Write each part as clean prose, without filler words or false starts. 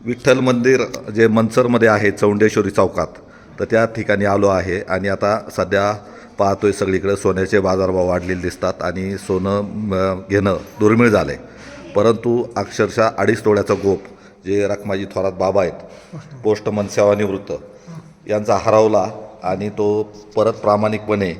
विठ्ठल मंदिर जे मनसरमध्ये आहे चौंडेश्वरी चौकात, तर त्या ठिकाणी आलो आहे. आणि आता सध्या पाहतोय सगळीकडे सोन्याचे बाजारभाव वाढलेले दिसतात आणि सोनं घेणं दुर्मिळ झालं आहे. परंतु अक्षरशः 2.5 तोळ्याचा गोप जे रखमाजी थोरात बाबा आहेत, पोस्टमन सेवानिवृत्त, यांचा हरवला आणि तो परत प्रामाणिकपणे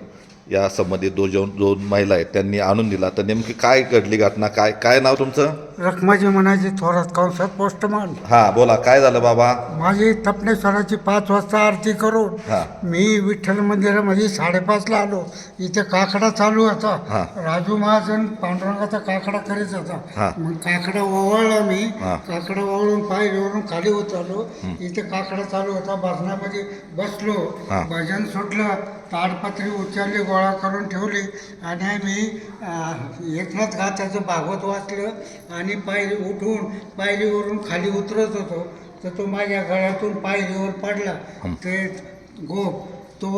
या संबंधित दोन महिला आहेत त्यांनी आणून दिला. तर नेमकी काय घडली घटना, काय नाव तुमचं? रखमाजी म्हणायची थोरात कंसात पोस्टमन. हां बोला, काय झालं बाबा? माझी तपनेश्वराची 5 वाजता आरती करून हां मी विठ्ठल मंदिरामध्ये 5:30ला आलो. इथे काकडा चालू होता. हां. राजू महाजन पांडुरंगाचा काकडा करीत होता. हां. मग काकडा ओवाळला मी. हां. काकडा ओवाळून पायरीवरून खाली उतरलो. इथे काकडा चालू होता. भजनामध्ये बसलो. हां. भजन सुटलं. ताडपत्री उचलली, गोळा करून ठेवली आणि मी एकनाथ गाथाचं भागवत वाचलं आणि पायरी उठून पायरीवरून खाली उतरत होतो तर तो माझ्या गळ्यातून पायरीवर पडला. ते गोप तो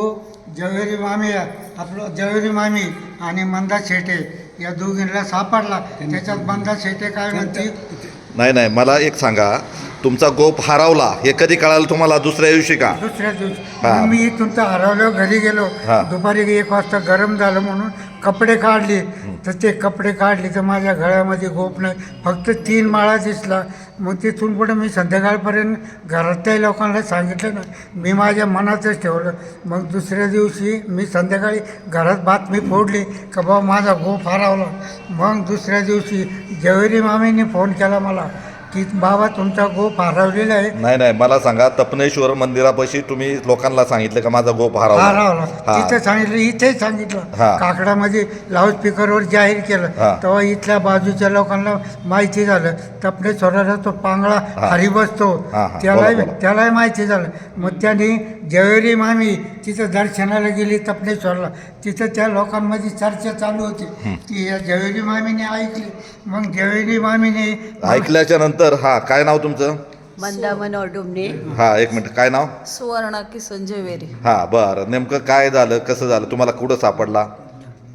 जवेरी मामी, आपलं जवेरी मामी आणि मंदा शेटे या दोघींना सापडला. त्याच्यात मंदा शेटे काय म्हणते, नाही, मला एक सांगा, तुमचा गोप हरवला हे कधी कळालं तुम्हाला? दुसऱ्या दिवशी का? दुसऱ्या दिवशी. हां. मग मी तुमचं हरवल्यावर घरी गेलो. हां. दुपारी 1 वाजता गरम झालं म्हणून कपडे काढले. तर ते कपडे काढले तर माझ्या गळ्यामध्ये गोप नाही, फक्त 3 माळा दिसला. मग तिथून पुढे मी संध्याकाळपर्यंत घरातल्या लोकांना सांगितलं ना, मी माझ्या मनातच ठेवलं. मग दुसऱ्या दिवशी मी संध्याकाळी घरात बातमी फोडली का बाबा माझा गोप हरवला. मग दुसऱ्या दिवशी जवेरी मामीने फोन केला मला की बाबा तुमचा गोप हरवलेला आहे. नाही, मला सांगा, तपनेश्वर मंदिरापाशी तुम्ही लोकांना सांगितलं का माझा गोप हरवला? हरवला. हां. तिथे सांगितलं, इथेही सांगितलं. हां. काकडामध्ये लाऊडस्पीकरवर जाहीर केलं. हां. तेव्हा इथल्या बाजूच्या लोकांना माहिती झालं. तपनेश्वराला तो पांगळा हां. हरी बसतो, हां, बोला. त्यालाही माहिती झालं. मग त्यांनी जवेरी मामी तिथं दर्शनाला गेली तपनेश्वरला. तिथं त्या लोकांमध्ये चर्चा चालू होती की या जवेरी मामीने ऐकली. मग जवेरी मामीने ऐकल्याच्या नंतर काय नाव तुमचं? मंदा मनोहर डुमणे. एक मिनिट, काय नाव? सुवर्णा किसन जवेरी. बरं, नेमकं काय झालं, कसं झालं, तुम्हाला कुठं सापडला?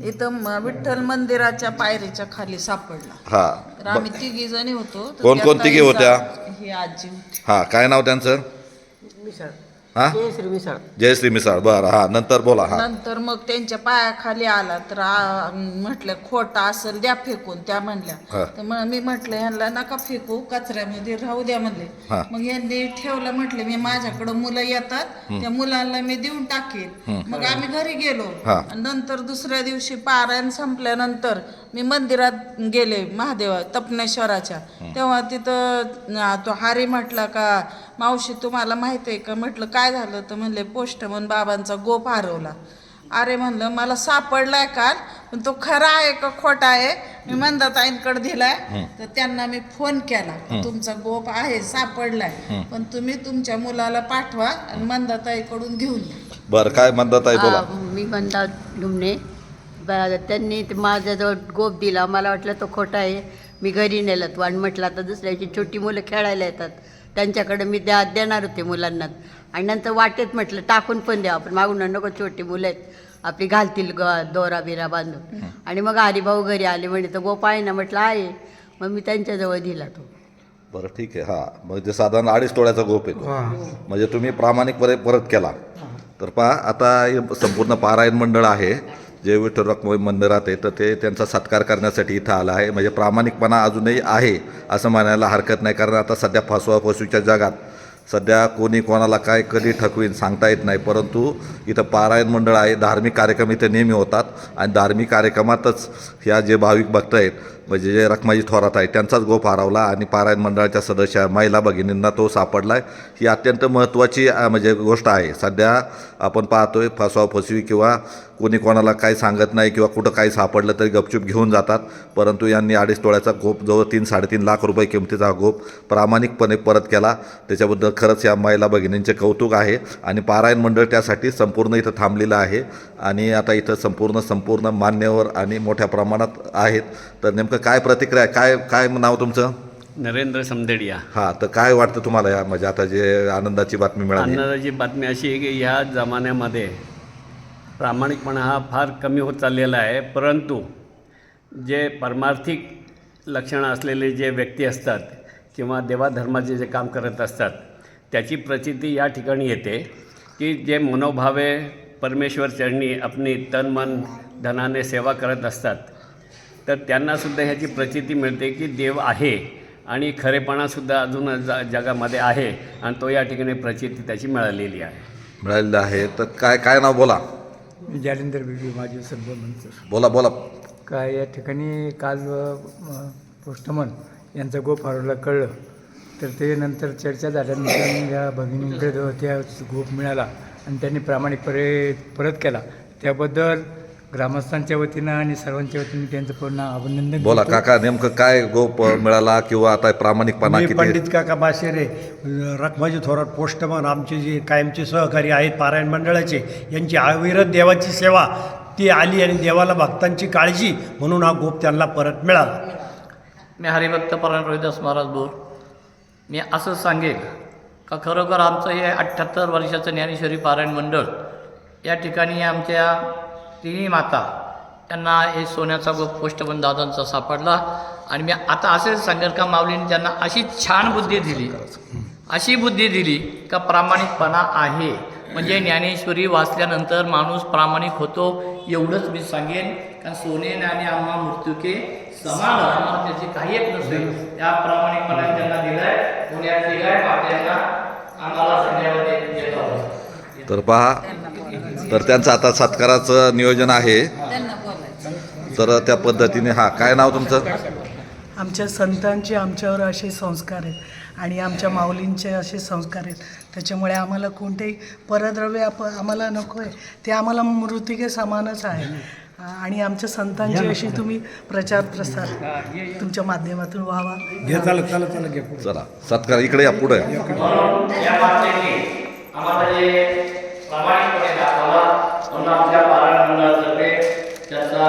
इथं विठ्ठल मंदिराच्या पायरीच्या खाली सापडला. तर आम्ही 3 जणी होतो. तर कोण त्यात तिघी होत्या? ही आजी होती. काय नाव त्यांचं? जयश्री मिसाळ. बरं, नंतर बोला. नंतर मग त्यांच्या पायाखाली आला तर म्हटलं खोटा असेल द्या फेकून. त्या म्हणल्या. तर मी म्हटलं ह्यांना नका फेकू, कचऱ्यामध्ये राहू द्या म्हणले. मग यांनी ठेवलं. म्हटले मी माझ्याकडं मुलं येतात, त्या मुलांना मी देऊन टाकेन. मग आम्ही घरी गेलो. नंतर दुसऱ्या दिवशी पारायण संपल्यानंतर मी मंदिरात गेले महादेवा तपनेश्वराच्या. तेव्हा तिथं तो हारी म्हटला का मावशी तुम्हाला माहिती आहे का? म्हटलं काय झालं? तर म्हणले पोस्टमन बाबांचा गोप हरवला. अरे म्हणलं मला सापडलाय काल, पण तो खरा आहे का खोटा आहे? मी मंदाताईंकडे दिलाय. तर त्यांना मी फोन केला, तुमचा गोप आहे, सापडलाय, पण तुम्ही तुमच्या मुलाला पाठवा आणि मंदाताईकडून घेऊन या. बरं, काय मंदाताई बोला. मी मंदा डुमणे. त्यांनी माझ्याजवळ गोप दिला. मला वाटलं तो खोटा आहे. मी घरी नेलं तो आणि म्हटलं आता दुसऱ्याची छोटी मुलं खेळायला येतात, त्यांच्याकडे मी देणार होते मुलांना. आणि नंतर वाटेत म्हटलं टाकून पण द्या, आपण मागून नको, छोटी मुलं आहेत आपली घालतील दोरा बिरा बांधून. आणि मग हरिभाऊ घरी आले, म्हणे तो गोप आहे ना? म्हटलं आहे. मग मी त्यांच्याजवळ दिला तो. बरं, ठीक आहे. म्हणजे साधारण 2.5 तोळ्याचा गोप येतो. म्हणजे तुम्ही प्रामाणिकपणे परत केला. तर पहा, आता हे संपूर्ण पारायण मंडळ आहे जे विठ्ठल रखुमाई मंदिरात आहे, तर ते त्यांचा सत्कार करण्यासाठी इथं आला आहे. म्हणजे प्रामाणिकपणा अजूनही आहे असं म्हणायला हरकत नाही. कारण आता सध्या फसवाफसवीच्या जगात सध्या कोणी कोणाला काय कधी ठकवीन सांगता येत नाही. परंतु इथं पारायण मंडळ आहे, धार्मिक कार्यक्रम इथे नेहमी होतात आणि धार्मिक कार्यक्रमातच ह्या जे भाविक भक्त आहेत म्हणजे जे रखमाजी थोरात आहे त्यांचाच गोप हरवला आणि पारायण मंडळाच्या सदस्य महिला भगिनींना तो सापडला आहे. ही अत्यंत महत्त्वाची म्हणजे गोष्ट आहे. सध्या आपण पाहतोय फसवाफसवी किंवा कोणी कोणाला काही सांगत नाही किंवा कुठं काही सापडलं तरी गपचूप घेऊन जातात. परंतु यांनी 2.5 तोळ्याचा गोप, जवळ 3-3.5 लाख रुपये किमतीचा गोप प्रामाणिकपणे परत केला. त्याच्याबद्दल खरंच या महिला भगिनींचे कौतुक आहे. आणि पारायण मंडळ त्यासाठी संपूर्ण इथं थांबलेलं आहे आणि आता इथं संपूर्ण मान्यवर आणि मोठ्या प्रमाणात आहेत. तर नेमकं काय प्रतिक्रिया, काय नाव तुमचं? नरेंद्र समदेडिया. तर काय वाटतं तुम्हाला या म्हणजे आता जे आनंदाची बातमी मिळाली? आनंदाची बातमी अशी आहे की ह्या जमान्यामध्ये प्रामाणिकपणा हा फार कमी होत चाललेला आहे. परंतु जे परमार्थिक लक्षणं असलेले जे व्यक्ती असतात किंवा देवाधर्माचे जे काम करत असतात त्याची प्रचिती या ठिकाणी येते की जे मनोभावे परमेश्वर चरणी आपली तन मन धनाने सेवा करत असतात तर त्यांनासुद्धा ह्याची प्रचिती मिळते की देव आहे आणि खरेपणासुद्धा अजून जगामध्ये आहे आणि तो या ठिकाणी प्रचिती त्याची मिळालेली आहे. तर काय नाव बोला. मी जालिंदर बेबी माझे सरपंच. बोला. काय या ठिकाणी काल पोस्टमन यांचा गोप हरवला कळलं तर ते नंतर चर्चा झाल्यानंतर या भगिनींकडे त्या गोप मिळाला आणि त्यांनी प्रामाणिकपणे परत केला. त्याबद्दल ग्रामस्थांच्या वतीनं आणि सर्वांच्या वतीनं त्यांचं पूर्ण अभिनंदन. बोला काका, नेमकं काय गोप मिळाला किंवा आता प्रामाणिकपणा मी किती? पंडित काका बाशेरे, रखमाजी थोरात पोस्टमन, आमचे जे कायमचे सहकारी आहेत पारायण मंडळाचे, यांची अविरत देवाची सेवा ती आली आणि देवाला भक्तांची काळजी म्हणून हा गोप त्यांना परत मिळाला. मी हरिभक्त परायण रोहिदास महाराज बोर. मी असं सांगेन का खरोखर आमचं हे 78 वर्षाचं ज्ञानेश्वरी पारायण मंडळ या ठिकाणी आमच्या तिन्ही माता त्यांना हे सोन्याचा गोप पोस्टमन दादांचा सापडला. आणि मी आता असेच सांगेन का माऊलींनी त्यांना अशी छान बुद्धी दिली, अशी बुद्धी दिली का प्रामाणिकपणा आहे म्हणजे ज्ञानेश्वरी वाचल्यानंतर माणूस प्रामाणिक होतो एवढंच मी सांगेन. कारण सोने नाणे आम्हा मृत्युके समान, आम्हाला त्याची काही एक नसेल त्या प्रामाणिकपणाने त्यांना दिलाय. पुण्यातली काय पाट्यांना आम्हाला संध्यामध्ये देतो. तर पहा, तर त्यांचं आता सत्काराचं नियोजन आहे त्यांना बोलायचं. तर त्या पद्धतीने. काय नाव तुमचं? आमच्या संतांचे आमच्यावर असे संस्कार आहेत आणि आमच्या माऊलींचे असे संस्कार आहेत. त्याच्यामुळे आम्हाला कोणतेही परद्रव्य आम्हाला नको आहे, ते आम्हाला मृत्तिके समानच आहे. आणि आमच्या संतांची अशी तुम्ही प्रचार प्रसार तुमच्या माध्यमातून व्हावा. चला सत्कार इकडे या, पुढे. या मातेने आम्हाला जे प्रामाणिकपणे दाखवला म्हणून आमच्या पारायण मंडळातर्फे त्याचा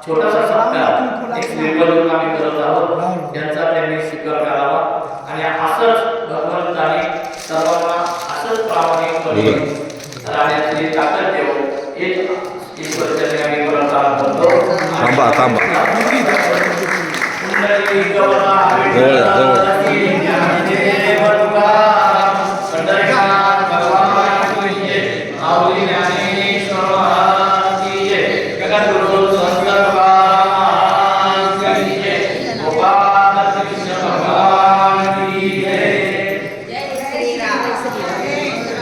छोटासा सत्कार एक निर्बंध आम्ही करत आहोत. यांचा त्यांनी स्वीकार करावा आणि असंच भगवंताने सर्वांना असंच प्रामाणिकपणे राहण्याची ताकद देऊ हेच ईश्वरचरणी आम्ही प्रार्थना करतो. थांबा.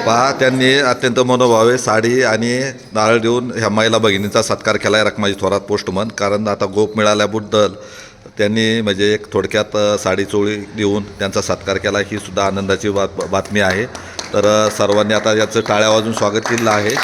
पहा, त्यांनी अत्यंत मनोभावे साडी आणि नारळ देऊन ह्या महिला भगिनींचा सत्कार केला आहे रखमाजी थोरात पोस्टमन. कारण आता गोप मिळाल्याबद्दल त्यांनी म्हणजे एक थोडक्यात साडी चोळी देऊन त्यांचा सत्कार केला. ही सुद्धा आनंदाची बातमी आहे. तर सर्वांनी आता याचं टाळ्या वाजून स्वागत केलेलं आहे.